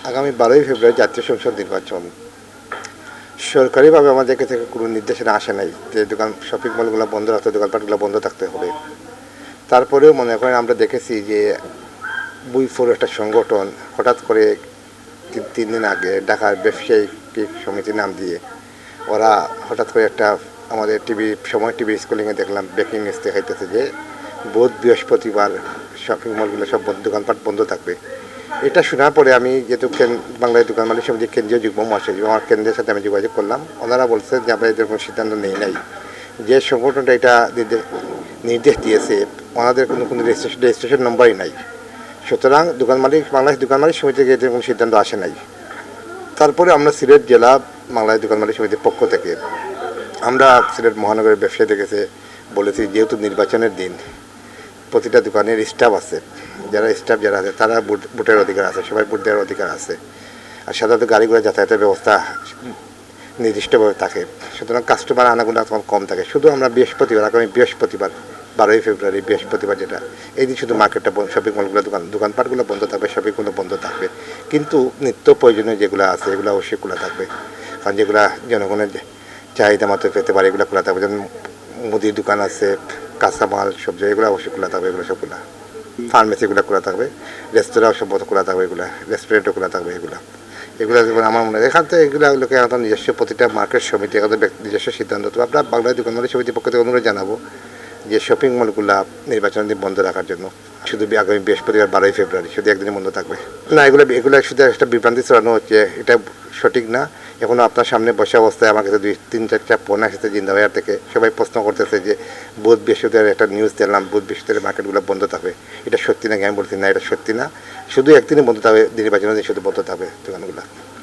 আগামী 12ই ফেব্রুয়ারি জাতীয় সংসদ নির্বাচন। সরকারিভাবে আমাদের থেকে কোনো নির্দেশনা আসে নাই যে শপিং মলগুলো বন্ধ রাখতে, দোকানপাটগুলো বন্ধ থাকতে হবে। তারপরেও মনে করেন আমরা দেখেছি যে বুইফোর একটা সংগঠন হঠাৎ করে 3 দিন আগে ঢাকার ব্যবসায়ী সমিতির নাম দিয়ে ওরা হঠাৎ করে একটা আমাদের টিভি স্কুলিংয়ে দেখলাম ব্রেকিং নিউজ দেখাইতেছে যে বুধ বৃহস্পতিবার শপিং মলগুলো সব দোকানপাট বন্ধ থাকবে। এটা শোনার পরে আমি যেহেতু বাংলাদেশ দোকান মালিক সমিতির কেন্দ্রীয় যুগ্ম মহাসচিব, আমার কেন্দ্রের সাথে আমি যোগাযোগ করলাম। ওনারা বলছেন যে আমরা এদের কোনো সিদ্ধান্ত নেই নাই, যে সংগঠনটা এটা নির্দেশ দিয়েছে ওনাদের কোনো রেজিস্ট্রেশন নম্বরই নাই। সুতরাং বাংলাদেশ দোকান মালিক সমিতি থেকে এদের কোনো সিদ্ধান্ত আসে নাই। তারপরে আমরা সিলেট জেলা বাংলাদেশ দোকান মালিক সমিতির পক্ষ থেকে আমরা সিলেট মহানগরের ব্যবসায়ী দেখেছে বলেছি, যেহেতু নির্বাচনের দিন প্রতিটা দোকানের স্টাফ আছে, যারা আছে তারা ভোটের অধিকার আছে, সবাই ভোট দেওয়ার অধিকার আছে। আর সাধারণত গাড়িগুলো যাতায়াতের ব্যবস্থা নির্দিষ্টভাবে থাকে, সুতরাং কাস্টমার আনাগোনা তখন কম থাকে। শুধু আমরা আগামী বৃহস্পতিবার 12ই ফেব্রুয়ারি বৃহস্পতিবার যেটা, এই দিন শুধু মার্কেটটা শপিং মলগুলো দোকানপাটগুলো বন্ধ থাকবে, শপিংগুলো বন্ধ থাকবে। কিন্তু নিত্য প্রয়োজনীয় যেগুলো আছে এগুলো অবশ্যই খোলা থাকবে, কারণ যেগুলো জনগণের চাহিদা মতো পেতে পারে এগুলো খোলা থাকবে। যেমন মুদির দোকান আছে, কাঁচামাল সবজি এগুলো অবশ্যই খোলা থাকবে, এগুলো সবগুলা ফার্মেসিগুলো খোলা থাকবে, রেস্তোরাঁও সম্ভবত খোলা থাকবে, রেস্টুরেন্টও খোলা থাকবে। এগুলো যেমন আমার মনে হয় এখান থেকে এগুলোকে এখন নিজস্ব প্রতিটা মার্কেট সমিতি এখন নিজস্ব সিদ্ধান্ত। তো আমরা বাংলাদেশ দোকান মালিক সমিতির পক্ষ থেকে অনুরোধ জানাবো যে শপিং মলগুলো নির্বাচনের দিন বন্ধ রাখার জন্য, শুধু আগামী বৃহস্পতিবার 12ই ফেব্রুয়ারি শুধু একদিনে বন্ধ থাকবে না। এগুলো শুধু একটা বিভ্রান্তি ছড়ানো হচ্ছে, এটা সঠিক না। এখনও আপনার সামনে বসা অবস্থায় আমার কাছে 2-3-4টা ফোন আসছে জিন্দাবাজার থেকে, সবাই প্রশ্ন করতেছে যে বুধ বৃহস্পতিবার একটা নিউজ দিলাম বুধ বৃহস্পতিবার মার্কেটগুলো বন্ধ থাকবে, এটা সত্যি নাকি? আমি বলছি না, এটা সত্যি না, শুধু একদিনে বন্ধ থাকবে, নির্বাচনের দিন শুধু বন্ধ থাকবে দোকানগুলো।